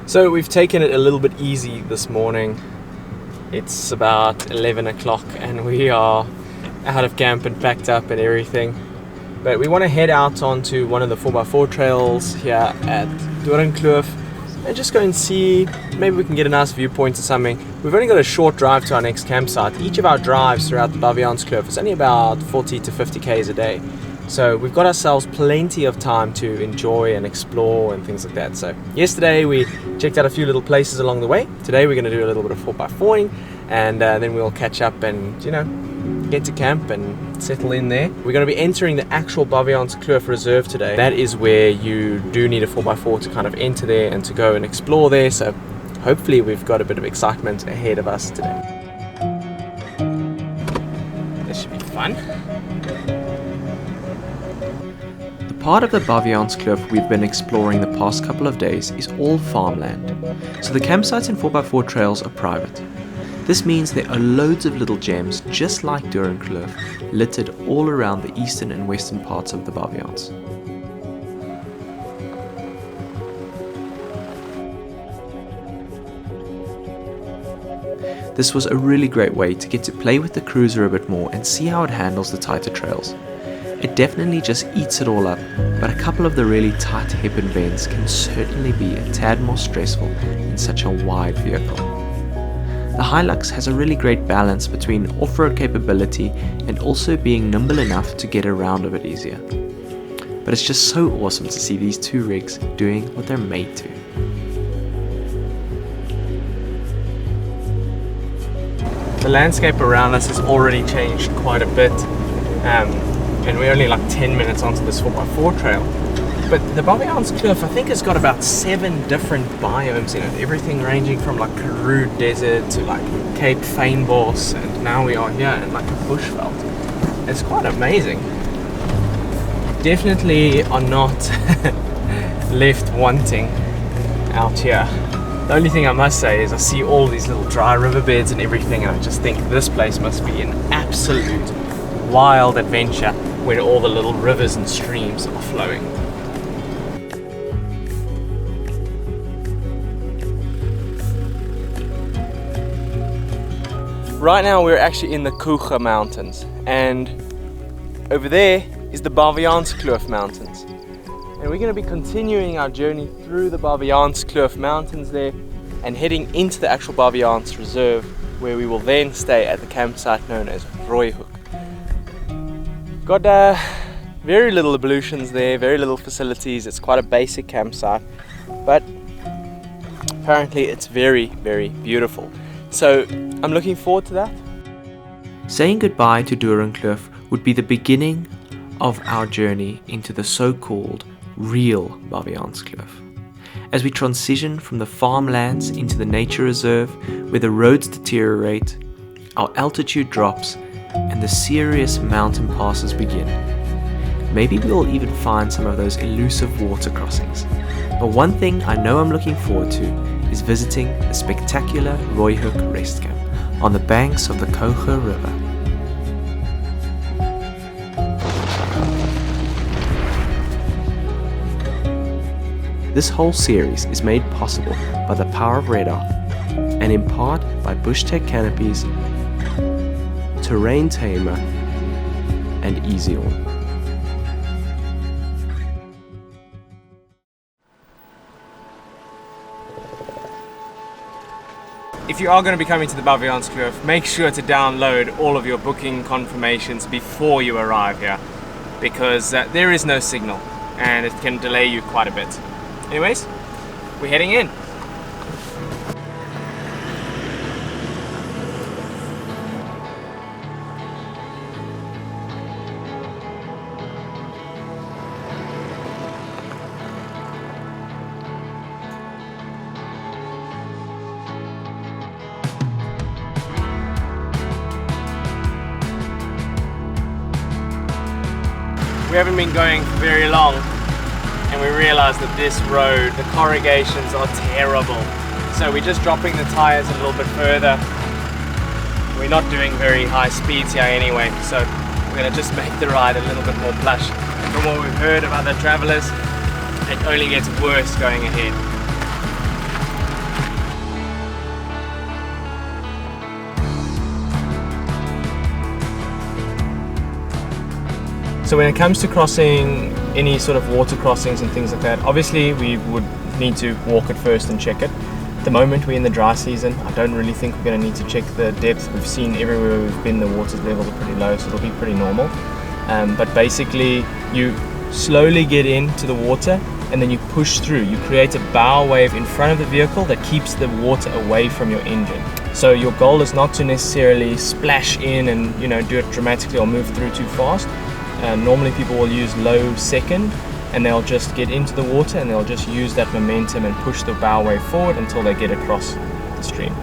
So we've taken it a little bit easy this morning. It's about 11 o'clock and we are out of camp and packed up and everything. But we want to head out onto one of the 4x4 trails here at Doringkloof and just go and see, maybe we can get a nice viewpoint or something. We've only got a short drive to our next campsite. Each of our drives throughout the Baviaanskloof is only about 40 to 50 k's a day. So we've got ourselves plenty of time to enjoy and explore and things like that. So yesterday we checked out a few little places along the way. Today we're going to do a little bit of 4x4ing and then we'll catch up and, you know, get to camp and settle in there. We're going to be entering the actual Baviaanskloof Reserve today. That is where you do need a 4x4 to kind of enter there and to go and explore there. So hopefully we've got a bit of excitement ahead of us today. This should be fun. Part of the Baviaanskloof we've been exploring the past couple of days is all farmland, so the campsites and 4x4 trails are private. This means there are loads of little gems just like Doringkloof littered all around the eastern and western parts of the Baviaans. This was a really great way to get to play with the cruiser a bit more and see how it handles the tighter trails. It definitely just eats it all up, but a couple of the really tight hairpin bends can certainly be a tad more stressful in such a wide vehicle. The Hilux has a really great balance between off-road capability and also being nimble enough to get around a bit easier. But it's just so awesome to see these two rigs doing what they're made to. The landscape around us has already changed quite a bit. And we're only like 10 minutes onto this 4x4 trail. But the Baviaanskloof, I think, has got about 7 different biomes in it. Everything ranging from like Karoo Desert to like Cape Fynbos, and now we are here in like a bushveld. It's quite amazing. Definitely are not left wanting out here. The only thing I must say is I see all these little dry riverbeds and everything, and I just think this place must be an absolute wild adventure where all the little rivers and streams are flowing. Right now we're actually in the Kouga Mountains, and over there is the Baviaanskloof Mountains. And we're going to be continuing our journey through the Baviaanskloof Mountains there and heading into the actual Baviaans Reserve, where we will then stay at the campsite known as Rooihoek. Got very little ablutions there, very little facilities. It's quite a basic campsite, but apparently it's very, very beautiful. So I'm looking forward to that. Saying goodbye to Doringkloof would be the beginning of our journey into the so-called real Baviaanskloof. As we transition from the farmlands into the nature reserve, where the roads deteriorate, our altitude drops, and the serious mountain passes begin. Maybe we'll even find some of those elusive water crossings. But one thing I know I'm looking forward to is visiting the spectacular Rooihoek rest camp on the banks of the Kouga River. This whole series is made possible by the power of radar, and in part by Bushtech canopies, Terrain Tamer, and Easy On. If you are going to be coming to the Baviaanskloof, make sure to download all of your booking confirmations before you arrive here, because there is no signal and it can delay you quite a bit. Anyways, we're heading in. We haven't been going for very long, and we realized that this road, the corrugations are terrible. So we're just dropping the tires a little bit further. We're not doing very high speeds here anyway, so we're gonna just make the ride a little bit more plush. And from what we've heard of other travelers, it only gets worse going ahead. So when it comes to crossing any sort of water crossings and things like that, obviously we would need to walk it first and check it. At the moment we're in the dry season. I don't really think we're going to need to check the depth. We've seen everywhere we've been the water levels are pretty low, so it'll be pretty normal. But basically you slowly get into the water and then you push through. You create a bow wave in front of the vehicle that keeps the water away from your engine. So your goal is not to necessarily splash in and do it dramatically or move through too fast. Normally people will use low second and they'll just get into the water and they'll just use that momentum and push the bow wave forward until they get across the stream.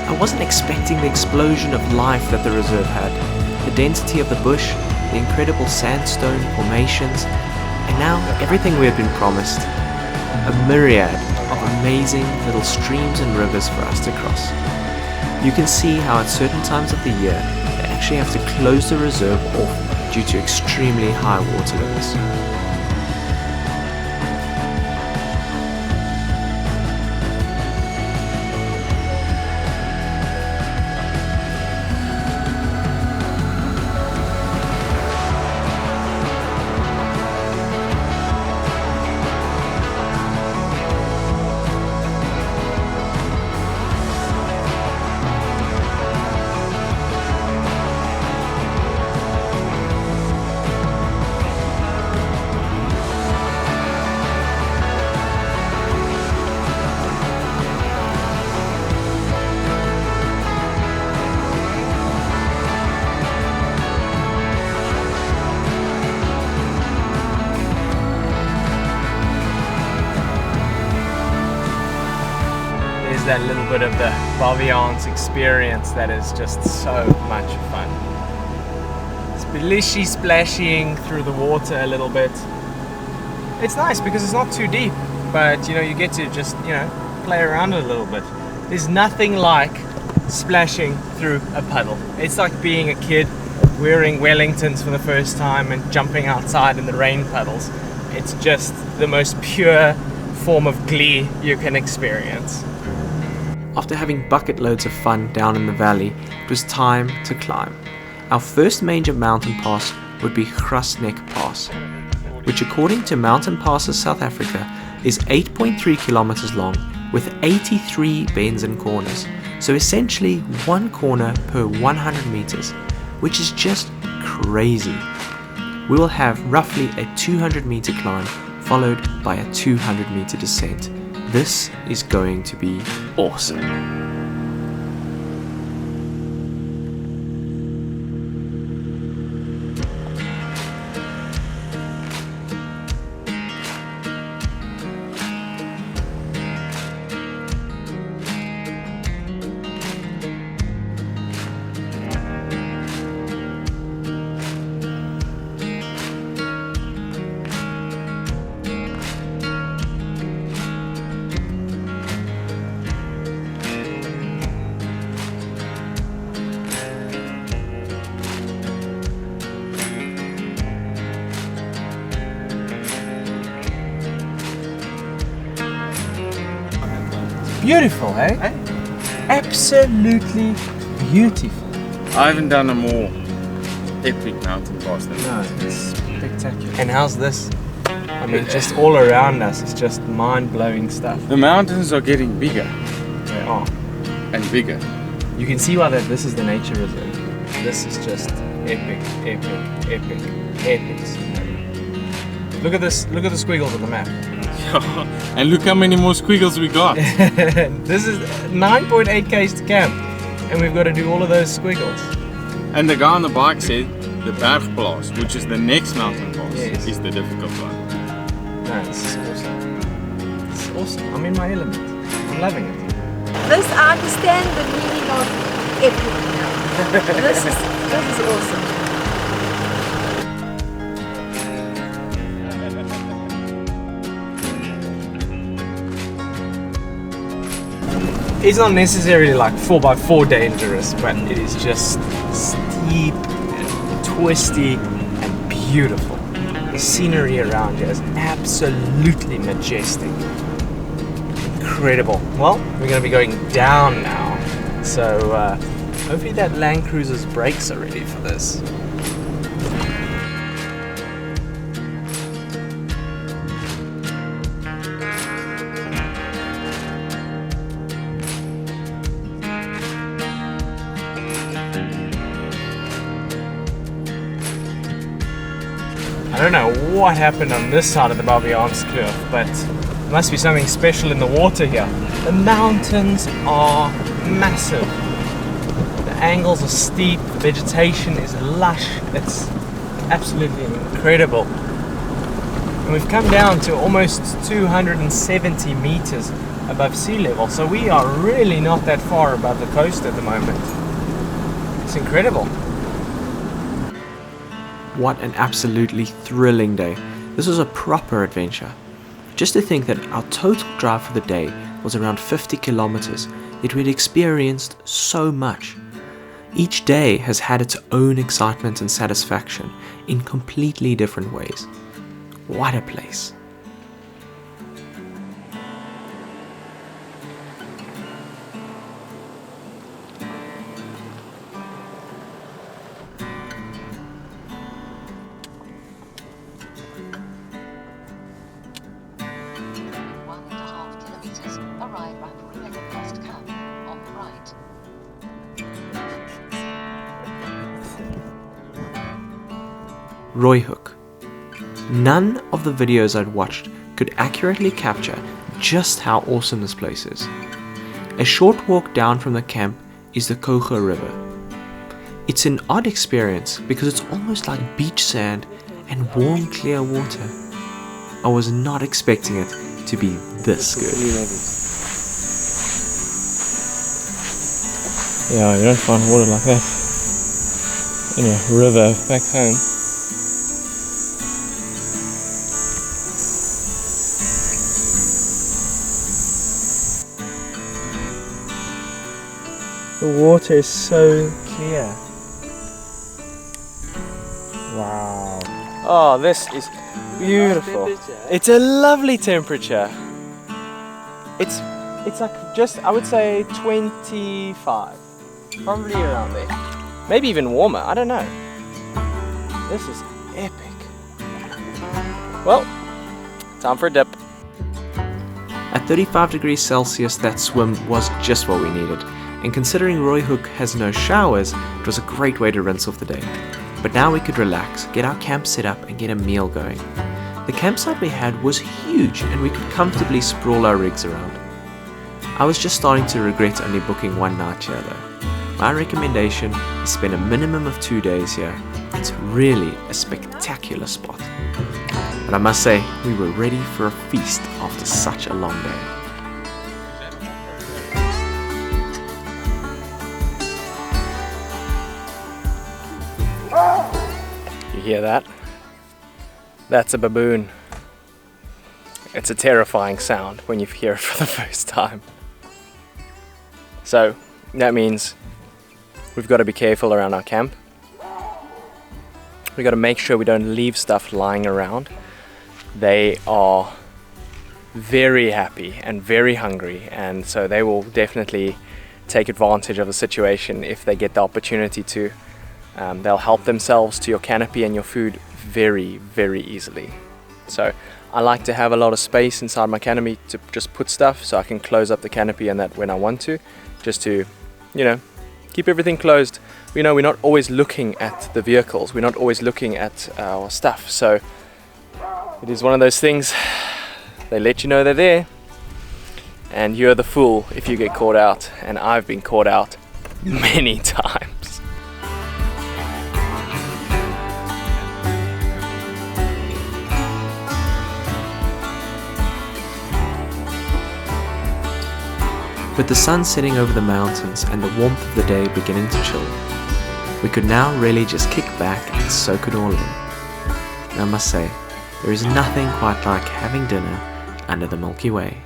I wasn't expecting the explosion of life that the reserve had. The density of the bush, the incredible sandstone formations, and now everything we had been promised. A myriad of amazing little streams and rivers for us to cross. You can see how at certain times of the year they actually have to close the reserve off due to extremely high water levels. That little bit of the Baviaans experience that is just so much fun. Splishy splashing through the water a little bit. It's nice because it's not too deep, but you get to just play around a little bit. There's nothing like splashing through a puddle. It's like being a kid wearing Wellingtons for the first time and jumping outside in the rain puddles. It's just the most pure form of glee you can experience. After having bucket loads of fun down in the valley, it was time to climb. Our first major mountain pass would be Grasnek Pass, which according to Mountain Passes South Africa is 8.3 kilometers long with 83 bends and corners, so essentially one corner per 100 meters, which is just crazy. We will have roughly a 200 meter climb followed by a 200 meter descent. This is going to be awesome. Beautiful, eh? Absolutely beautiful. I haven't done a more epic mountain pass than No, it's spectacular. And how's this? I mean, just all around us, it's just mind-blowing stuff. The mountains are getting bigger They are. and bigger. You can see why this is the nature reserve. This is just epic, epic, epic, epic scenery. Look at this, look at the squiggles on the map. And look how many more squiggles we got. This is 9.8 k's to camp, and we've got to do all of those squiggles. And the guy on the bike said the Bergplaats, which is the next mountain pass, Yes. is the difficult one. No, this is awesome. It's awesome. I'm in my element. I'm loving it. This, I understand the meaning of epic now. This is awesome. It's not necessarily like 4x4 dangerous, but it is just steep and twisty and beautiful. The scenery around here is absolutely majestic. Incredible. Well, we're going to be going down now, so hopefully that Land Cruiser's brakes are ready for this. I don't know what happened on this side of the Baviaanskloof, but there must be something special in the water here. The mountains are massive. The angles are steep, the vegetation is lush. It's absolutely incredible. And we've come down to almost 270 meters above sea level, so we are really not that far above the coast at the moment. It's incredible. What an absolutely thrilling day. This was a proper adventure. Just to think that our total drive for the day was around 50 kilometers, yet we'd experienced so much. Each day has had its own excitement and satisfaction in completely different ways. What a place. Rooihoek. None of the videos I'd watched could accurately capture just how awesome this place is. A short walk down from the camp is the Kouga River. It's an odd experience because it's almost like beach sand and warm clear water. I was not expecting it to be this good. Yeah, you don't find water like that in a river back home. The water is so clear. Wow. Oh, this is beautiful. It's a lovely temperature. It's like just, I would say 25. Probably around there. Maybe even warmer, I don't know. This is epic. Well, time for a dip. At 35 degrees Celsius, that swim was just what we needed. And considering Rooihoek has no showers, it was a great way to rinse off the day. But now we could relax, get our camp set up and get a meal going. The campsite we had was huge and we could comfortably sprawl our rigs around. I was just starting to regret only booking one night here though. My recommendation is spend a minimum of 2 days here. It's really a spectacular spot. But I must say, we were ready for a feast after such a long day. You hear that? That's a baboon. It's a terrifying sound when you hear it for the first time. So that means we've got to be careful around our camp. We've got to make sure we don't leave stuff lying around. They are very happy and very hungry, and so they will definitely take advantage of the situation if they get the opportunity to. They'll help themselves to your canopy and your food very, very easily. So I like to have a lot of space inside my canopy to just put stuff so I can close up the canopy and that when I want to, just to, you know, keep everything closed. You know, we're not always looking at the vehicles, we're not always looking at our stuff. So it is one of those things, they let you know they're there and you're the fool if you get caught out, and I've been caught out many times. With the sun setting over the mountains and the warmth of the day beginning to chill, we could now really just kick back and soak it all in. And I must say, there is nothing quite like having dinner under the Milky Way.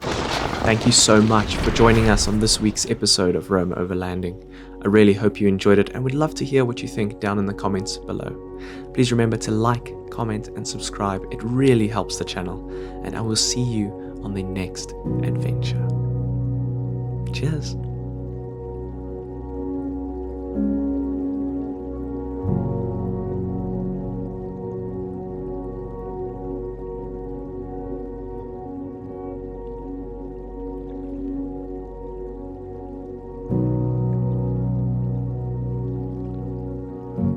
Thank you so much for joining us on this week's episode of Rome Overlanding. I really hope you enjoyed it and would love to hear what you think down in the comments below. Please remember to like, comment and subscribe. It really helps the channel, and I will see you on the next adventure. Cheers.